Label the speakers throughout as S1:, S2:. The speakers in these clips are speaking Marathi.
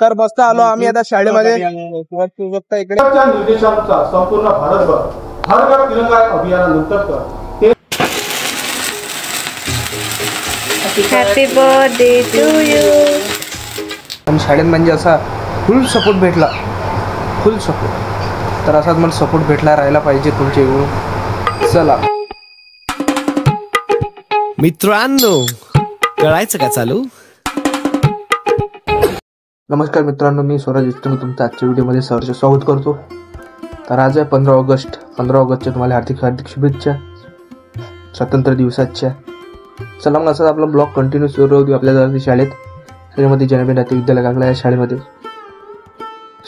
S1: तर मस्त आलो आम्ही आता शाळेमध्ये. बघता इकडे
S2: निर्देशानुसार संपूर्ण भारतभर हर घर तिरंगा अभियानानंतर
S3: हॅपी बर्थडे टू यू.
S1: आणि शाळेत म्हणजे असा फुल सपोर्ट भेटला, फुल सपोर्ट. तर असाच मला सपोर्ट भेटला राहायला पाहिजे तुमच्या इकडून. चला
S4: मित्रांनो, कळायचं का चालू.
S1: नमस्कार मित्रांनो, मी स्वराज इस्टे. मी तुमचं आजच्या व्हिडिओमध्ये सहर्ष स्वागत करतो. तर आज आहे 15 ऑगस्ट. 15 ऑगस्टच्या तुम्हाला हार्दिक हार्दिक शुभेच्छा स्वातंत्र्य दिवसाच्या. चला मग असंच आपला ब्लॉग कंटिन्यू सुरू राहू देऊ. आपल्या जाती शाळेमध्ये जनबेन राहते विद्यालय लागला आहे. शाळेमध्ये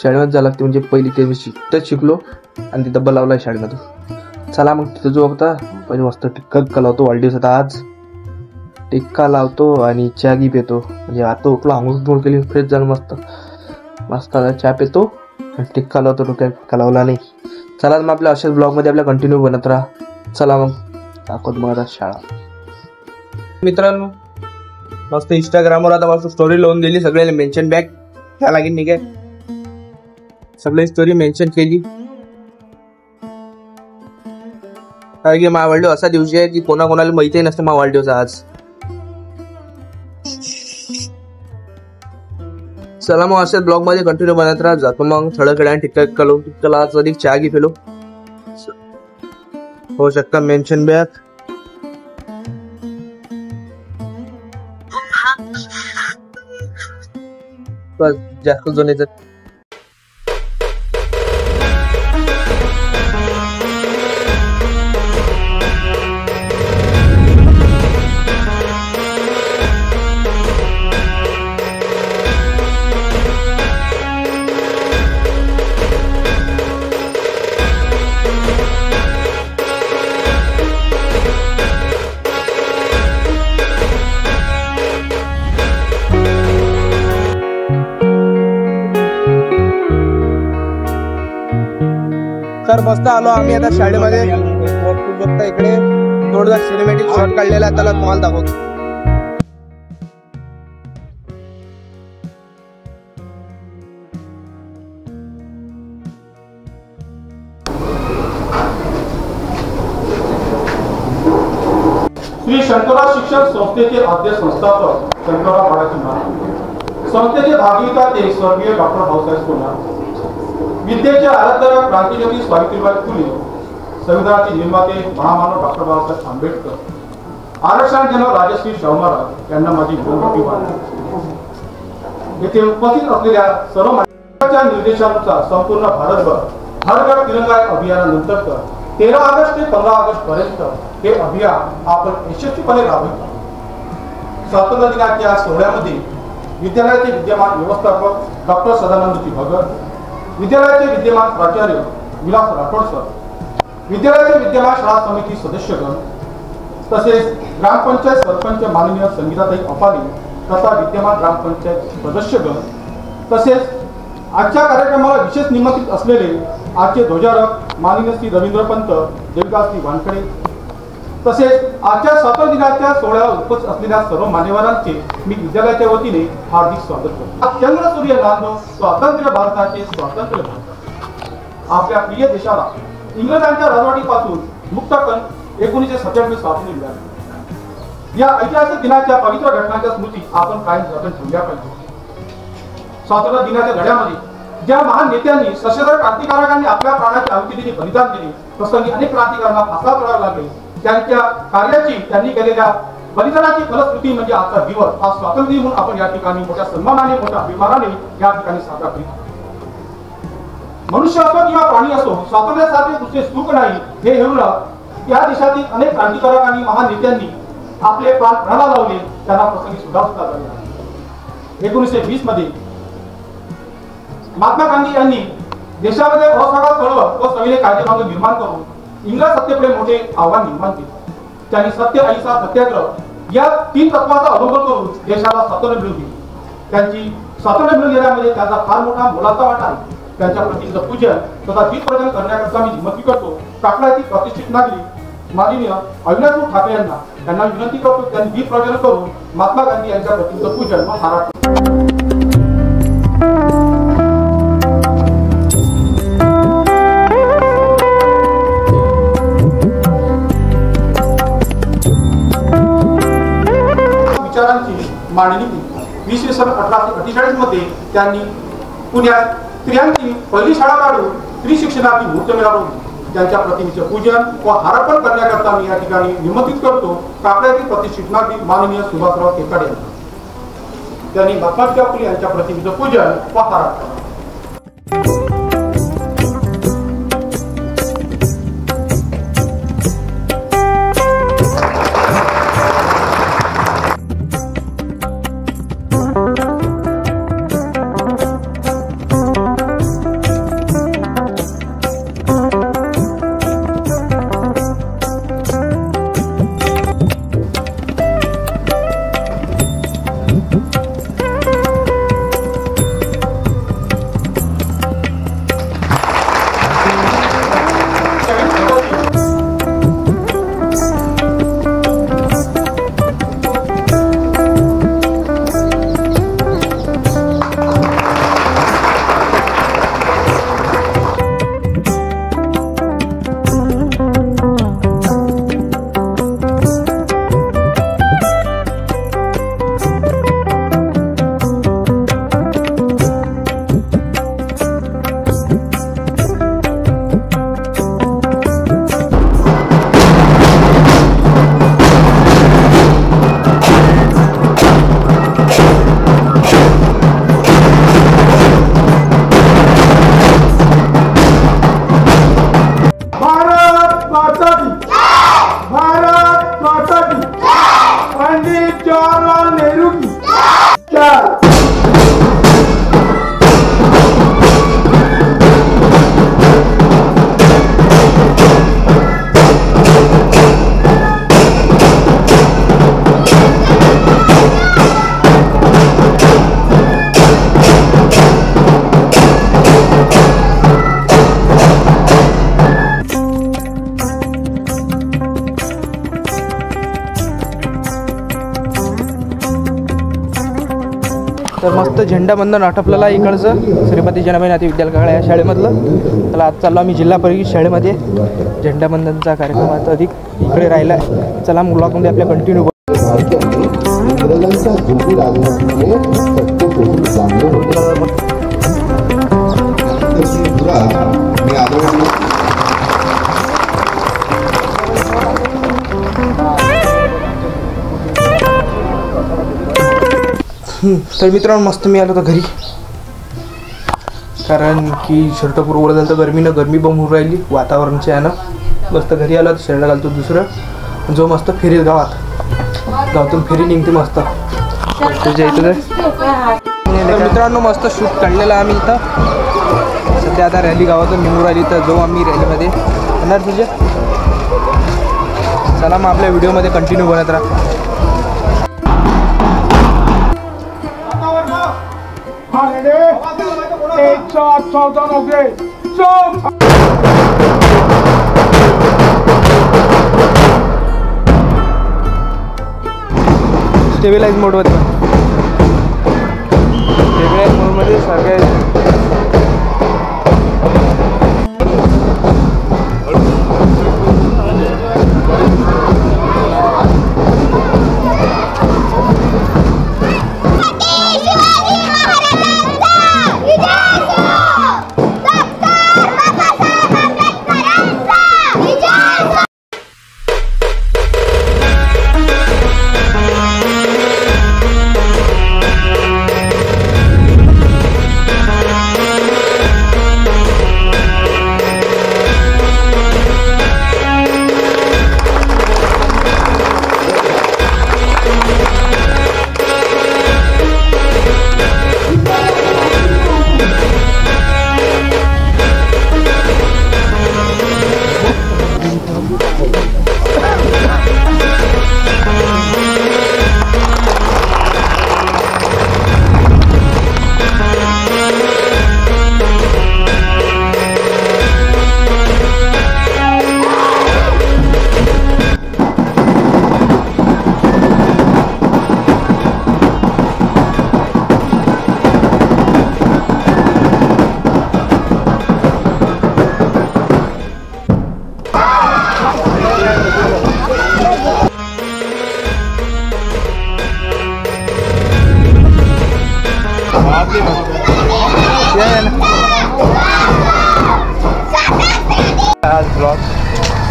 S1: जावं लागते म्हणजे पहिली ते मी तिथंच शिकलो आणि तिथं डब्बा लावला आहे शाळेमध्ये. चला मग तिथं जो होता पहिले मस्त टिक्का लावतो. वाढदिवसाचा आज टिक्का लावतो आणि चहा घी पितो. म्हणजे आता उठलो, आंघोळ केली, फ्रेश झालं मस्त मस्त आता चहा पितो आणि टिक्का लावतो. डोक्यात लावला नाही. चला मग आपल्या अशाच ब्लॉगमध्ये आपल्या कंटिन्यू बनत राहा. चला मग दाखवत मग आता शाळा. मित्रांनो मस्त इंस्टाग्रामवर आता मस्त स्टोरी लावून दिली. सगळ्याला मेन्शन बॅक घ्या लागेल नाही काय, सगळी स्टोरी मेन्शन केली. कारण की मा वाढदिवस असा दिवशी आहे की कोणाकोणाला माहिती नसतं मा वाढदिवस आज. चला मग असेच ब्लॉग मध्ये कंटिन्यू बनत राहा. जातो मग थोड्या टिक्का आज अधिक चहा घे पेलो. हो शकता मेन्शन बॅक. बस जास्त जुने तर मस्त आलो आम्ही आता शाळेमध्ये. बघता इकडे थोडा सिनेमॅटिक शॉट काढलेला आहे, त्याला तुम्हाला दाखवतो.
S2: श्री शंकरराव शिक्षण संस्थेचे आद्य संस्थापक शंकरराव बाळाजी महाराज, संस्थेचे भागीदार ते स्वर्गीय डॉक्टर भाऊसाहेब सोनार, विद्येचे आराध्य क्रांतिज्योती सावित्रीबाई फुले, संविधानाचे निर्माते महामानव डॉक्टर बाबासाहेब आंबेडकर, आरक्षण जनक राजश्री शाहू महाराज यांना माझी विनंती आहे. येथे उपस्थित असलेल्या सर्व मान्यवरांच्या निर्देशानुसार संपूर्ण भारतभर हर घर तिरंगा अभियानानंतर 13 ऑगस्ट ते 15 ऑगस्ट पर्यंत हे अभियान आपण यशस्वीपणे राबवतो. स्वातंत्र्य दिनाच्या सोहळ्यामध्ये विद्यालयाचे विद्यमान व्यवस्थापक डॉक्टर सदानंदजी भगत, विद्यालयाचे विद्यमान प्राचार्य विलास राठोड सर, विद्यालयाचे विद्यमान शाळा समिती सदस्यगण, तसेच ग्रामपंचायत सरपंच माननीय संगीताताई अपाली तथा विद्यमान ग्रामपंचायत सदस्यगण, तसेच आजच्या कार्यक्रमाला विशेष निमंत्रित असलेले आजचे ध्वजारोहक माननीय श्री रवींद्र पंत, देवदासजी वानखडे, तसेच आजच्या स्वातंत्र्य दिनाच्या सोहळ्याला उपस्थित असलेल्या सर्व मान्यवरांचे मी विद्यालयाच्या वतीने हार्दिक स्वागत करतो. चंद्र सूर्य नांदो स्वातंत्र्य भारताचे स्वातंत्र्य भारत. आपल्या प्रिय देशाला इंग्रजांच्या राजवटीपासून मुक्त करून 1947 स्वातंत्र्य मिळाले. या ऐतिहासिक दिनाच्या पवित्र घटनांच्या स्मृती आपण कायम जतन ठेवल्या पाहिजे. स्वातंत्र्य दिनाच्या लढ्यामध्ये ज्या महान नेत्यांनी सशस्त्र क्रांतिकारकांनी आपल्या प्राणाची आहुती दिली, बलिदान दिले, प्रसंगी अनेक क्रांतिकारकांना फासा चढावा लागले, त्यांच्या कार्याची, त्यांनी केलेल्या बलिदानाची फलश्रुती म्हणजे आजचा दिवस. हा स्वातंत्र्य दिन म्हणून आपण या ठिकाणी मोठ्या सन्मानाने, मोठ्या अभिमानाने या ठिकाणी साजरा करीत. मनुष्य असो किंवा प्राणी असो, स्वातंत्र्यासारखे दुसरे सुख नाही हे हेरून या देशातील अनेक क्रांतिकारकांनी, महान नेत्यांनी आपले प्राण प्राणाला लावले, त्यांना प्रसंगी सुद्धा झाले. 1920 मध्ये महात्मा गांधी यांनी देशामध्ये असहकार चळवळ व सविनय कायदेभंग निर्माण करून इंग्रज सत्तेपुढे मोठे आव्हान निर्माण केले. त्यांनी सत्य, अहिंसा, सत्याग्रह या 3 तत्वांचा अवलंब करून देशाला स्वातंत्र्य मिळवून दिले. त्यांची स्वातंत्र्य मिळवून देण्यामध्ये त्यांचा फार मोठा मोलाचा वाटा आहे. त्यांच्या प्रतिमेचं पूजन तथा दीपप्रज्वलन करण्याकरता मी विनंती करतो काकडाची प्रतिष्ठित नागरिक माननीय अविनाश ठाकरे यांना विनंती करतो त्यांनी दीपप्रज्वलन करून महात्मा गांधी यांच्या प्रतिमेचं पूजन व हार मांडणी केली। इसवी सन 1848 मध्ये त्यांनी पुण्यात स्त्रियांची पहिली शाळा काढून स्त्री शिक्षणाची मूर्त मिळवली। त्यांच्या प्रतिमेचे पूजन व हारार्पण करण्याकरता मी या ठिकाणी निमंत्रित करतो काकड्यातील प्रतिष्ठित नागरिक माननीय सुभाषराव केकाडे यांना। त्यांनी महात्मा ज्योतिबा फुले यांच्या प्रतिमेचे पूजन व हारार्पण।
S1: तर मस्त झेंडावंदन आटपलेलं आहे इकडचं श्रीमती जनाबाई नाते विद्यालय या शाळेमधलं। तर आज चाललो आम्ही जिल्हा परिषद शाळेमध्ये झेंडावंदनचा कार्यक्रमात अधिक इकडे राहिला आहे। चला ब्लॉगमध्ये आपल्या कंटिन्यू तर मित्रांनो मस्त मी आलो होतो घरी, कारण की शर्ट पुरवलं झालं तर गरमी बम होऊन राहिली वातावरणच्या यानं। मस्त घरी आलो तर शर्ट घालतो दुसरं जो मस्त फेरी गावातून फेरी निघते मस्त तुझ्या इथं। तर मित्रांनो मस्त शूट काढलेला आम्ही इथं सध्या। आता रॅली गावातून निघून राहिली तर जाऊ आम्ही रॅलीमध्ये येणार तुझ्या। चला मग आपल्या व्हिडिओमध्ये कंटिन्यू बनत राहा। स्टेबिलाइज मोडमध्ये सगळे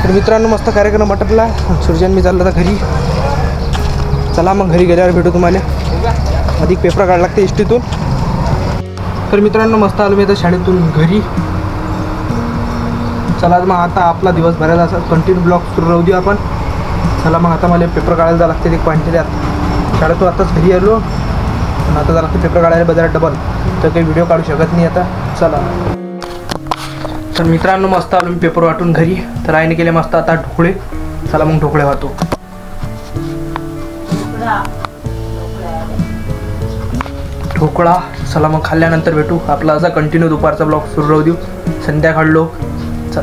S1: तर मित्रांनो मस्त कार्यक्रम वाटपला. सुरजन मी चालला आता घरी. चला मग घरी गेल्यावर भेटू तुम्हाला. अधिक पेपर काढायला लागते इष्टीतून. तर मित्रांनो मस्त आलो मी आता शाळेतून घरी. चला मग आता आपला दिवसभराचा असा कंटिन्यू ब्लॉग सुरू राहू देऊ आपण. चला मग आता मला पेपर काढायला जावं लागते. ते क्वांटिटीत शाळेतून आताच घरी आलो आणि आता जरा पेपर काढायला बाजारात डबल. तर काही व्हिडिओ काढू शकत नाही आता. चला तर मित्रांनो मस्त आलो मी पेपर वाटून घरी. तर आईने केले मस्त आता ढोकळे. चला मग ढोकळे वाहतो. ढोकळा चला मग खाल्ल्यानंतर भेटू. आपला असा कंटिन्यू दुपारचा ब्लॉग सुरू राहू देऊ. संध्याकाळलो चल.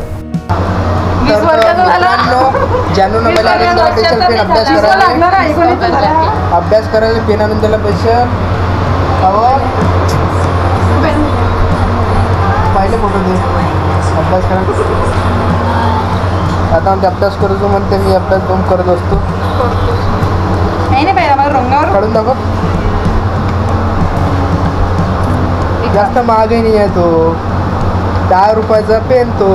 S1: जानू मला स्पेशल पेन अभ्यास करायला पेन आणून त्याला स्पेशल पाहिले फोटो दे अभ्यास करायला. आता आमचे अभ्यास करतो म्हणते मी अभ्यास दोन करत असतो. काढून दाखव. जास्त महागही नाही आहे तो. 10 रुपयाचा पेन तो.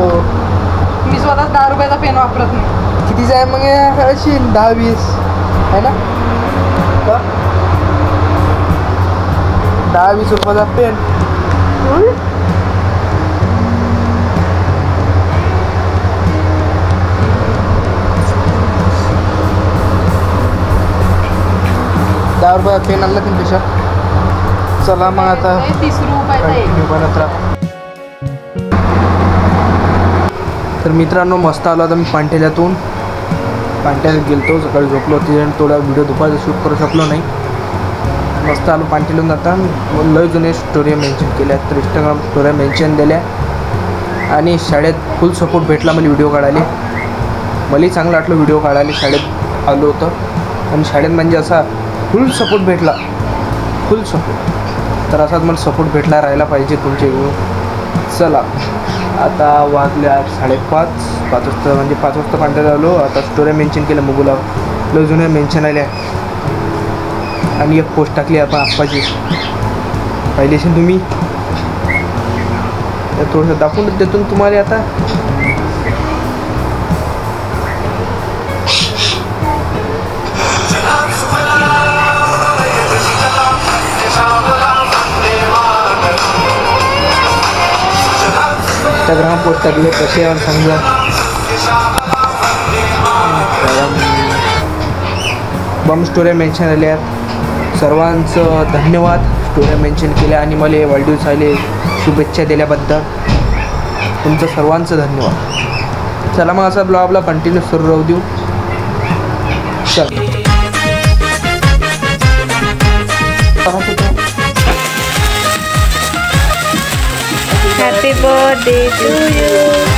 S3: मी स्वतः 10 रुपयाचा पेन वापरत नाही.
S1: कितीचा आहे मग अशी 10-20 आहे ना. 10-20 रुपयाचा पेन. ₹10 पेन आणला तुमच्या. चला मग आता
S3: 30 रुपयाचा.
S1: तर मित्रांनो मस्त आलो आता मी पांठेल्यातून. पांठ्याला गेलतो सकाळी झोपलो होती. थोडा व्हिडिओ दुपारचा शूट करू शकलो नाही. मस्त आलो पांठेल्यातून. आता लय जुने स्टोरी मेन्शन केल्या. तर इंस्टाग्राम स्टोऱ्या मेन्शन दिल्या आणि शाळेत फुल सपोर्ट भेटला मला व्हिडिओ काढायला. मलाही चांगलं वाटलं व्हिडिओ काढायला. शाळेत आलो होतं आणि शाळेत म्हणजे असा फुल सपोर्ट भेटला. फुल सपोर्ट. तर असाच मला सपोर्ट भेटला राहायला पाहिजे तुमच्या इकडून. चला आता वाजले 5:30 वाजता म्हणजे 5 वाजता पांढऱ्या आलो. आता स्टोऱ्या मेन्शन केल्या मुगुला. लय जुन्या मेन्शन आल्या आणि एक पोस्ट टाकली आपण आप्पाची. पाहिली असेल तुम्ही. तर थोडंसं दाखवून देतो तुम्हाला आता. इंस्टाग्राम पोस्ट टाकले कसे आहे समजा. बम स्टोऱ्या मेन्शन आल्या. सर्वांचं धन्यवाद स्टोऱ्या मेन्शन केल्या आणि मला वाढदिवसाले शुभेच्छा दिल्याबद्दल तुमचं सर्वांचं धन्यवाद. चला मग असा ब्लॉग आपला कंटिन्यू सुरू राहू देऊ. चल
S3: Happy birthday to you.